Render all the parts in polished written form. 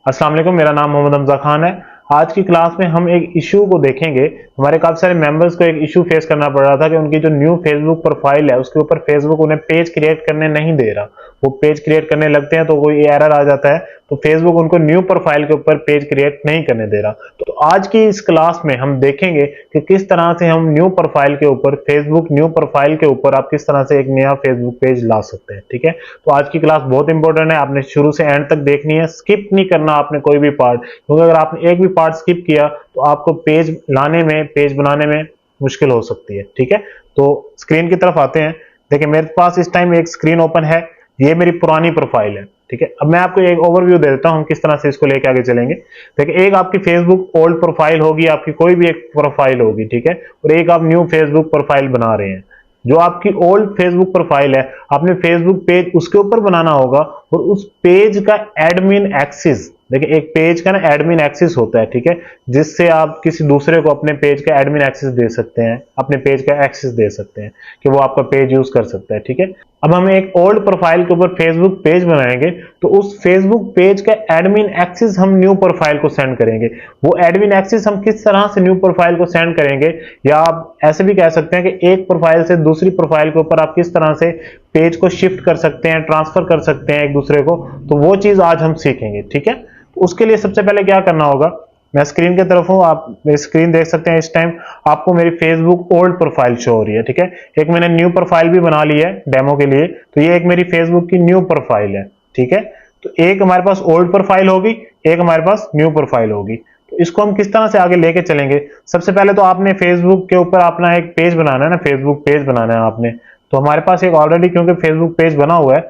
अस्सलाम वालेकुम, मेरा नाम मोहम्मद हमजा खान है। आज की क्लास में हम एक इशू को देखेंगे। हमारे काफी सारे मेंबर्स को एक इशू फेस करना पड़ रहा था कि उनकी जो न्यू फेसबुक प्रोफाइल है उसके ऊपर फेसबुक उन्हें पेज क्रिएट करने नहीं दे रहा। वो पेज क्रिएट करने लगते हैं तो कोई एरर आ जाता है, तो फेसबुक उनको न्यू प्रोफाइल के ऊपर पेज क्रिएट नहीं करने दे रहा। तो आज की इस क्लास में हम देखेंगे कि किस तरह से हम न्यू प्रोफाइल के ऊपर फेसबुक न्यू प्रोफाइल के ऊपर आप किस तरह से एक नया फेसबुक पेज ला सकते हैं। ठीक है, तो आज की क्लास बहुत इंपॉर्टेंट है, आपने शुरू से एंड तक देखनी है, स्किप नहीं करना आपने कोई भी पार्ट, क्योंकि अगर आपने एक भी पार्ट स्किप किया तो आपको पेज लाने में, पेज बनाने में मुश्किल हो सकती है। ठीक है, तो स्क्रीन की तरफ आते हैं। देखिए मेरे पास इस टाइम एक स्क्रीन ओपन है, ये मेरी पुरानी प्रोफाइल है। ठीक है, अब मैं आपको एक ओवरव्यू दे देता हूं हम किस तरह से इसको लेके आगे चलेंगे। देखिए एक आपकी फेसबुक ओल्ड प्रोफाइल होगी, आपकी कोई भी एक प्रोफाइल होगी, ठीक है, और एक आप न्यू फेसबुक प्रोफाइल बना रहे हैं। जो आपकी ओल्ड फेसबुक प्रोफाइल है, आपने फेसबुक पेज उसके ऊपर बनाना होगा, और उस पेज का एडमिन एक्सेस, देखिए एक पेज का ना एडमिन एक्सेस होता है, ठीक है, जिससे आप किसी दूसरे को अपने पेज का एडमिन एक्सेस दे सकते हैं, अपने पेज का एक्सेस दे सकते हैं कि वो आपका पेज यूज कर सकता है। ठीक है, अब हम एक ओल्ड प्रोफाइल के ऊपर फेसबुक पेज बनाएंगे, तो उस फेसबुक पेज का एडमिन एक्सेस हम न्यू प्रोफाइल को सेंड करेंगे। वो एडमिन एक्सेस हम किस तरह से न्यू प्रोफाइल को सेंड करेंगे, या आप ऐसे भी कह सकते हैं कि एक प्रोफाइल से दूसरी प्रोफाइल के ऊपर आप किस तरह से पेज को शिफ्ट कर सकते हैं, ट्रांसफर कर सकते हैं एक दूसरे को, तो वो चीज आज हम सीखेंगे। ठीक है, तो उसके लिए सबसे पहले क्या करना होगा, मैं स्क्रीन की तरफ हूं, आप मेरी स्क्रीन देख सकते हैं। इस टाइम आपको मेरी फेसबुक ओल्ड प्रोफाइल शो हो रही है। ठीक है, एक मैंने न्यू प्रोफाइल भी बना ली है डेमो के लिए, तो ये एक मेरी फेसबुक की न्यू प्रोफाइल है। ठीक है, तो एक हमारे पास ओल्ड प्रोफाइल होगी, एक हमारे पास न्यू प्रोफाइल होगी। तो इसको हम किस तरह से आगे लेके चलेंगे, सबसे पहले तो आपने फेसबुक के ऊपर अपना एक पेज बनाना है ना, फेसबुक पेज बनाना है आपने। तो हमारे पास एक ऑलरेडी क्योंकि फेसबुक पेज बना हुआ है,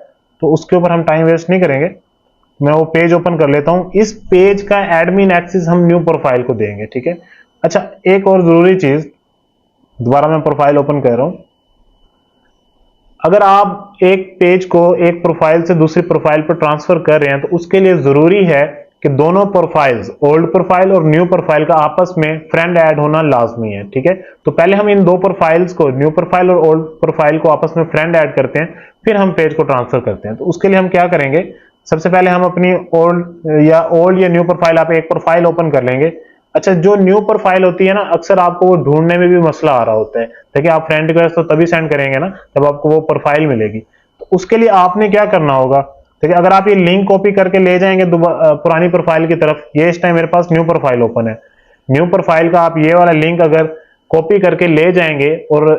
तो उसके ऊपर हम टाइम वेस्ट नहीं करेंगे, मैं वो पेज ओपन कर लेता हूं। इस पेज का एडमिन एक्सेस हम न्यू प्रोफाइल को देंगे। ठीक है, अच्छा एक और जरूरी चीज, दोबारा मैं प्रोफाइल ओपन कर रहा हूं। अगर आप एक पेज को एक प्रोफाइल से दूसरी प्रोफाइल पर ट्रांसफर कर रहे हैं, तो उसके लिए जरूरी है कि दोनों प्रोफाइल्स, ओल्ड प्रोफाइल और न्यू प्रोफाइल का आपस में फ्रेंड ऐड होना लाजमी है। ठीक है, तो पहले हम इन दो प्रोफाइल्स को, न्यू प्रोफाइल और ओल्ड प्रोफाइल को आपस में फ्रेंड ऐड करते हैं, फिर हम पेज को ट्रांसफर करते हैं। तो उसके लिए हम क्या करेंगे, सबसे पहले हम अपनी ओल्ड या न्यू प्रोफाइल, आप एक प्रोफाइल ओपन कर लेंगे। अच्छा, जो न्यू प्रोफाइल होती है ना, अक्सर आपको वो ढूंढने में भी मसला आ रहा होता है। देखिए आप फ्रेंड रिक्वेस्ट तो तभी सेंड करेंगे ना जब आपको वो प्रोफाइल मिलेगी। तो उसके लिए आपने क्या करना होगा, देखिए अगर आप ये लिंक कॉपी करके ले जाएंगे पुरानी प्रोफाइल की तरफ, ये इस टाइम मेरे पास न्यू प्रोफाइल ओपन है, न्यू प्रोफाइल का आप ये वाला लिंक अगर कॉपी करके ले जाएंगे और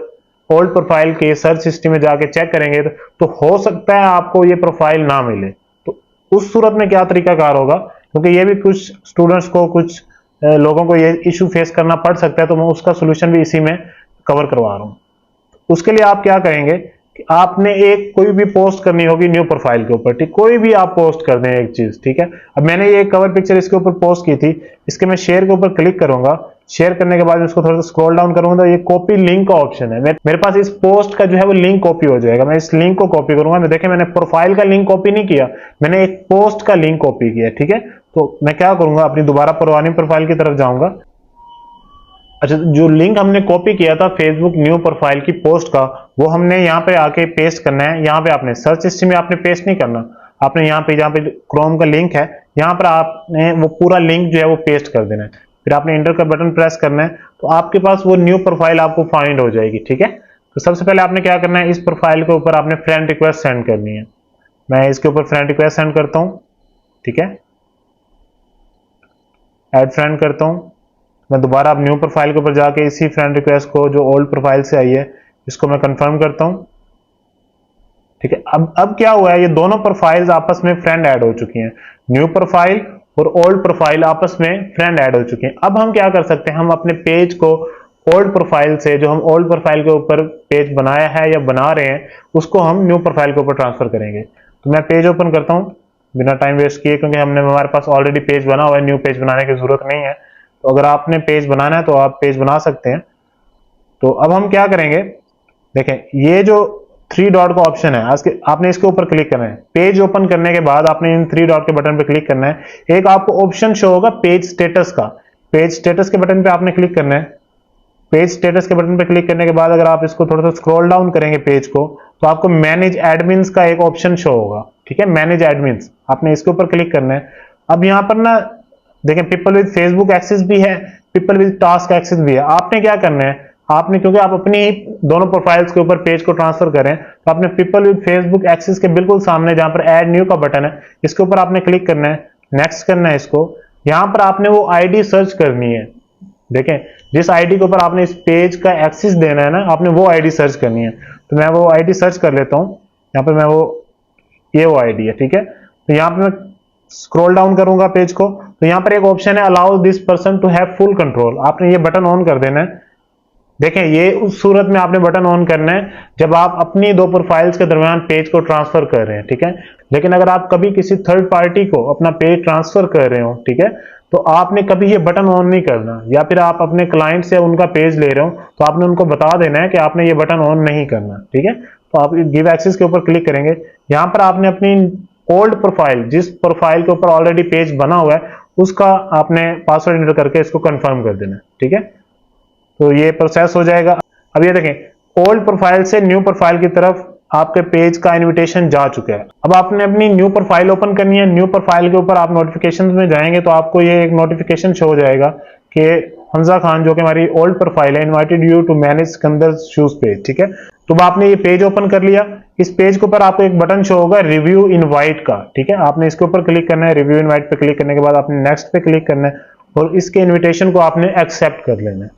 ओल्ड प्रोफाइल के सर्च हिस्ट्री में जाके चेक करेंगे, तो हो सकता है आपको ये प्रोफाइल ना मिले। तो उस सूरत में क्या तरीकाकार होगा, क्योंकि ये भी कुछ स्टूडेंट्स को, कुछ लोगों को ये इशू फेस करना पड़ सकता है, तो मैं उसका सोल्यूशन भी इसी में कवर करवा रहा हूं। उसके लिए आप क्या करेंगे कि आपने एक कोई भी पोस्ट करनी होगी न्यू प्रोफाइल के ऊपर, ठीक, कोई भी आप पोस्ट कर दें एक चीज। ठीक है, अब मैंने ये कवर पिक्चर इसके ऊपर पोस्ट की थी, इसके मैं शेयर के ऊपर क्लिक करूंगा। शेयर करने के बाद इसको थोड़ा सा स्क्रॉल डाउन करूंगा, तो ये कॉपी लिंक का ऑप्शन है, मेरे पास इस पोस्ट का जो है वो लिंक कॉपी हो जाएगा। मैं इस लिंक को कॉपी करूंगा, मैं देखें मैंने प्रोफाइल का लिंक कॉपी नहीं किया, मैंने एक पोस्ट का लिंक कॉपी किया। ठीक है, तो मैं क्या करूंगा, अपनी दोबारा पुरानी प्रोफाइल की तरफ जाऊंगा। अच्छा, जो लिंक हमने कॉपी किया था फेसबुक न्यू प्रोफाइल की पोस्ट का, वो हमने यहाँ पे आके पेस्ट करना है। यहाँ पे आपने सर्च हिस्ट्री में आपने पेस्ट नहीं करना, आपने यहाँ पे जहाँ पे क्रोम का लिंक है, यहाँ पर आपने वो पूरा लिंक जो है वो पेस्ट कर देना है। फिर आपने इंटर का बटन प्रेस करना है, तो आपके पास वो न्यू प्रोफाइल आपको फाइंड हो जाएगी। ठीक है, तो सबसे पहले आपने क्या करना है, इस प्रोफाइल के ऊपर आपने फ्रेंड रिक्वेस्ट सेंड करनी है। मैं इसके ऊपर फ्रेंड रिक्वेस्ट सेंड करता हूँ। ठीक है, ऐड फ्रेंड करता हूँ। मैं दोबारा अब न्यू प्रोफाइल के ऊपर जाके इसी फ्रेंड रिक्वेस्ट को जो ओल्ड प्रोफाइल से आई है, इसको मैं कंफर्म करता हूं। ठीक है, अब क्या हुआ है, ये दोनों प्रोफाइल्स आपस में फ्रेंड ऐड हो चुकी हैं, न्यू प्रोफाइल और ओल्ड प्रोफाइल आपस में फ्रेंड ऐड हो चुकी हैं। अब हम क्या कर सकते हैं, हम अपने पेज को ओल्ड प्रोफाइल से, जो हम ओल्ड प्रोफाइल के ऊपर पेज बनाया है या बना रहे हैं, उसको हम न्यू प्रोफाइल के ऊपर ट्रांसफर करेंगे। तो मैं पेज ओपन करता हूं बिना टाइम वेस्ट किए, क्योंकि हमारे पास ऑलरेडी पेज बना हुआ है, न्यू पेज बनाने की जरूरत नहीं है। तो अगर आपने पेज बनाना है तो आप पेज बना सकते हैं। तो अब हम क्या करेंगे, देखें ये जो थ्री डॉट का ऑप्शन है, आपने इसके ऊपर क्लिक करना है। पेज ओपन करने के बाद आपने इन थ्री डॉट के बटन पर क्लिक करना है। एक आपको ऑप्शन शो होगा पेज स्टेटस का, पेज स्टेटस के बटन पे आपने क्लिक करना है। पेज स्टेटस के बटन पर क्लिक करने के बाद अगर आप इसको थोड़ा सा स्क्रॉल डाउन करेंगे पेज को, तो आपको मैनेज एडमिन्स का एक ऑप्शन शो होगा। ठीक है, मैनेज एडमिन्स, आपने इसके ऊपर क्लिक करना है। अब यहाँ पर ना देखें, पीपल विद फेसबुक एक्सेस भी है, पीपल विद टास्क एक्सेस भी है। आपने क्या करना है, आपने, क्योंकि आप अपनी दोनों प्रोफाइल्स के ऊपर पेज को ट्रांसफर करें, तो आपने पीपल विद फेसबुक एक्सेस के बिल्कुल सामने जहां पर ऐड न्यू का बटन है, इसके ऊपर आपने क्लिक करना है, नेक्स्ट करना है इसको। यहां पर आपने वो आईडी सर्च करनी है। देखें, जिस आईडी के ऊपर आपने इस पेज का एक्सेस देना है ना, आपने वो आईडी सर्च करनी है। तो मैं वो आईडी सर्च कर लेता हूं। यहाँ पर मैं ये वो आईडी है, ठीक है। तो यहाँ पर मैं स्क्रॉल डाउन करूंगा पेज को, तो यहाँ पर एक ऑप्शन है allow this person to have full control. आपने ये बटन ऑन कर देना है। देखें, ये उस सूरत में आपने बटन ऑन करना है जब आप अपनी दो प्रोफाइल्स के दरमियान पेज को ट्रांसफर कर रहे हैं, ठीक है। लेकिन अगर आप कभी किसी थर्ड पार्टी को अपना पेज ट्रांसफर कर रहे हो, ठीक है, तो आपने कभी ये बटन ऑन नहीं करना। या फिर आप अपने क्लाइंट से उनका पेज ले रहे हो, तो आपने उनको बता देना है कि आपने ये बटन ऑन नहीं करना, ठीक है। तो आप गिव एक्सेस के ऊपर क्लिक करेंगे। यहां पर आपने अपनी ओल्ड प्रोफाइल, जिस प्रोफाइल के ऊपर ऑलरेडी पेज बना हुआ है, उसका आपने पासवर्ड एंटर करके इसको कंफर्म कर देना, ठीक है। तो ये प्रोसेस हो जाएगा। अब ये देखें, ओल्ड प्रोफाइल से न्यू प्रोफाइल की तरफ आपके पेज का इनविटेशन जा चुका है। अब आपने अपनी न्यू प्रोफाइल ओपन करनी है। न्यू प्रोफाइल के ऊपर आप नोटिफिकेशंस में जाएंगे तो आपको ये एक नोटिफिकेशन शो हो जाएगा कि हमजा खान, जो कि हमारी ओल्ड प्रोफाइल है, invited you to manage Sikandar shoes page, ठीक है। तो आपने ये पेज ओपन कर लिया। इस पेज के ऊपर आपको एक बटन शो होगा रिव्यू इनवाइट का, ठीक है। आपने इसके ऊपर क्लिक करना है। रिव्यू इनवाइट पे क्लिक करने के बाद आपने नेक्स्ट पे क्लिक करना है और इसके इन्विटेशन को आपने एक्सेप्ट कर लेना है।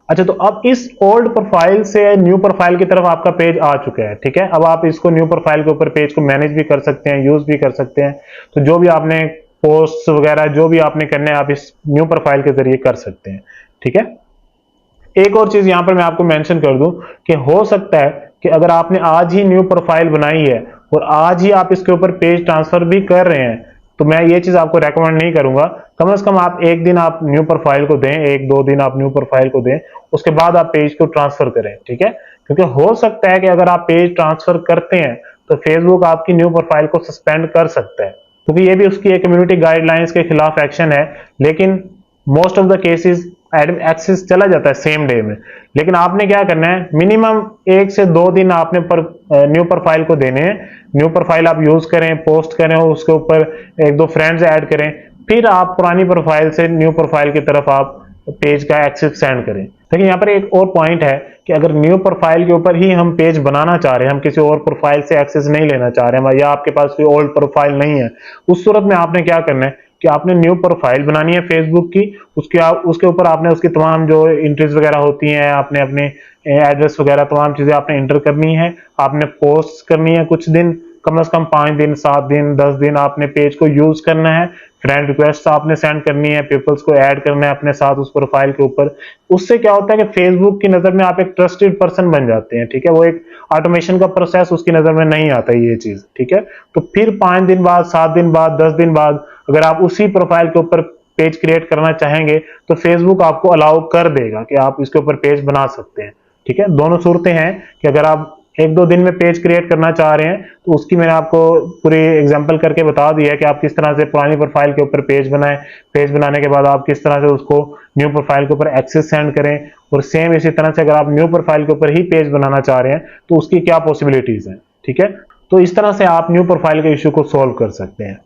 अच्छा, तो अब इस ओल्ड प्रोफाइल से न्यू प्रोफाइल की तरफ आपका पेज आ चुका है, ठीक है। अब आप इसको न्यू प्रोफाइल के ऊपर पेज को मैनेज भी कर सकते हैं, यूज भी कर सकते हैं। तो जो भी आपने पोस्ट वगैरह जो भी आपने करने हैं, आप इस न्यू प्रोफाइल के जरिए कर सकते हैं, ठीक है। एक और चीज यहां पर मैं आपको मेंशन कर दूं कि हो सकता है कि अगर आपने आज ही न्यू प्रोफाइल बनाई है और आज ही आप इसके ऊपर पेज ट्रांसफर भी कर रहे हैं, तो मैं ये चीज आपको रेकमेंड नहीं करूंगा। कम से कम आप एक दिन आप न्यू प्रोफाइल को दें, एक दो दिन आप न्यू प्रोफाइल को दें, उसके बाद आप पेज को ट्रांसफर करें, ठीक है। क्योंकि हो सकता है कि अगर आप पेज ट्रांसफर करते हैं तो फेसबुक आपकी न्यू प्रोफाइल को सस्पेंड कर सकता है, क्योंकि ये भी उसकी एक कम्युनिटी गाइडलाइंस के खिलाफ एक्शन है। लेकिन most of the cases access चला जाता है सेम डे में। लेकिन आपने क्या करना है, मिनिमम 1 से 2 दिन आपने न्यू प्रोफाइल को देने हैं। न्यू प्रोफाइल आप यूज करें, पोस्ट करें, उसके ऊपर 1-2 फ्रेंड्स ऐड करें, फिर आप पुरानी प्रोफाइल से न्यू प्रोफाइल की तरफ आप पेज का एक्सेस सेंड करें। लेकिन यहाँ पर एक और पॉइंट है कि अगर न्यू प्रोफाइल के ऊपर ही हम पेज बनाना चाह रहे हैं, हम किसी और प्रोफाइल से एक्सेस नहीं लेना चाह रहे हैं, या आपके पास कोई ओल्ड प्रोफाइल नहीं है, उस सूरत में आपने क्या करना है कि आपने न्यू प्रोफाइल बनानी है फेसबुक की। उसके ऊपर आपने उसकी तमाम जो एंट्रीज वगैरह होती हैं, आपने अपने एड्रेस वगैरह तमाम चीजें आपने एंटर करनी है। आपने पोस्ट करनी है कुछ दिन, कम से कम 5 दिन, 7 दिन, 10 दिन आपने पेज को यूज करना है। फ्रेंड रिक्वेस्ट आपने सेंड करनी है, पीपल्स को ऐड करना है अपने साथ उस प्रोफाइल के ऊपर। उससे क्या होता है कि फेसबुक की नजर में आप एक ट्रस्टेड पर्सन बन जाते हैं, ठीक है। वो एक ऑटोमेशन का प्रोसेस उसकी नजर में नहीं आता ये चीज, ठीक है। तो फिर 5 दिन बाद, 7 दिन बाद, 10 दिन बाद अगर आप उसी प्रोफाइल के ऊपर पेज क्रिएट करना चाहेंगे तो फेसबुक आपको अलाउ कर देगा कि आप इसके ऊपर पेज बना सकते हैं, ठीक है। दोनों सूरतें हैं कि अगर आप 1-2 दिन में पेज क्रिएट करना चाह रहे हैं तो उसकी मैंने आपको पूरी एग्जांपल करके बता दिया है कि आप किस तरह से पुरानी प्रोफाइल के ऊपर पेज बनाएं। पेज बनाने के बाद आप किस तरह से उसको न्यू प्रोफाइल के ऊपर एक्सेस सेंड करें, और सेम इसी तरह से अगर आप न्यू प्रोफाइल के ऊपर ही पेज बनाना चाह रहे हैं तो उसकी क्या पॉसिबिलिटीज हैं, ठीक है। तो इस तरह से आप न्यू प्रोफाइल के इश्यू को सॉल्व कर सकते हैं।